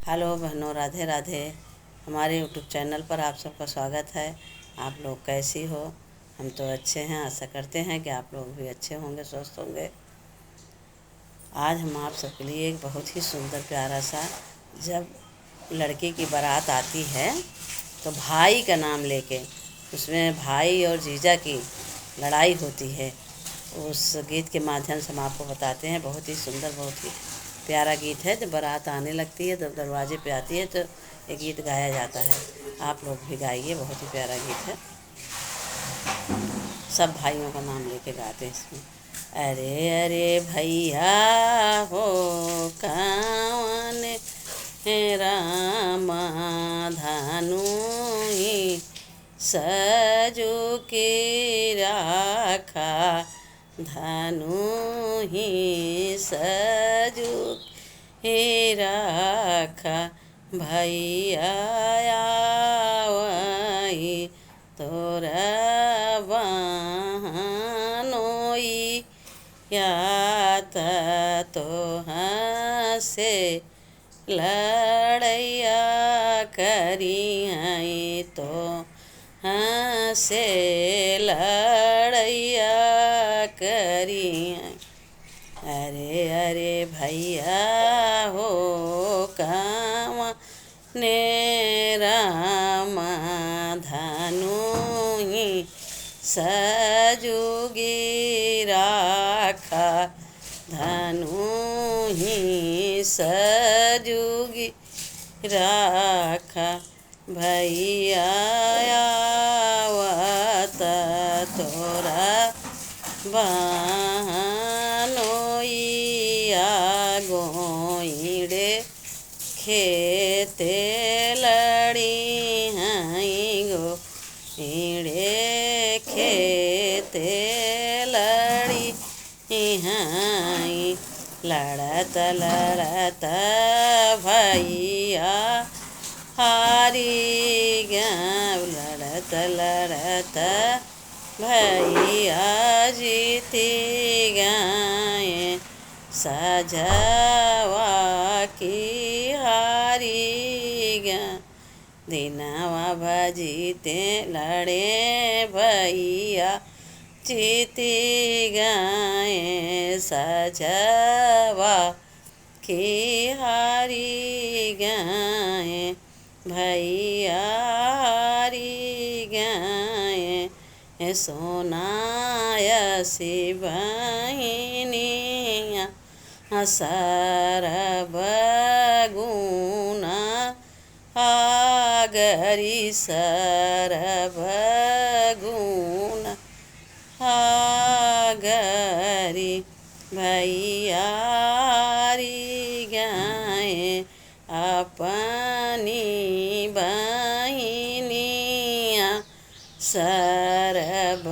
Hello बहनों, राधे राधे। हमारे YouTube channel पर आप सबका स्वागत है। आप लोग कैसी हो? हम तो अच्छे हैं। आशा करते हैं कि आप लोग भी अच्छे होंगे, स्वस्थ होंगे। आज हम आप सबके लिए एक बहुत ही सुंदर प्यारा सा, जब लड़की की बारात आती है तो भाई का नाम लेके उसमें भाई और जीजा की लड़ाई होती है। उस गीत के माध्यम से हम आपको बताते हैं। बहुत ही सुंदर, बहुत ही प्यारा गीत है। जब बारात आने लगती है, जब दरवाजे पे आती है तो ये गीत गाया जाता है। आप लोग भी गाइए, बहुत ही प्यारा गीत है। सब भाइयों का नाम लेके गाते हैं इसमें। अरे अरे भैया हो कौन है रामा धानु ही सजो के राखा, धनु ही सजो हे राखा। भैया आवई तोरा बहनोई यात तो हंसे लड़ैया करी हैं तो हंसे लड़ैया करी हैं। अरे अरे भैया हो कामा ने रामा धनु ही सजुगी राखा, धनु ही सजुगी राखा। भैया आवत तोरा बहनोइया गोइड़े खेते लड़ी हैं गो इड़े खेते लड़ी हैं। लड़त लड़त भैया हारी गया, लड़त लड़त भैया जीती गए। सजवा की हारी गया, दिनवा भजीते लड़े भैया जीती गए। सजवा की हारी गए, भैया हारी गए। सोनायसी बहिनिया सरब गुना आगरी सरब गुना आगरी। भैया हारी गए अपनी बहिनिया सरब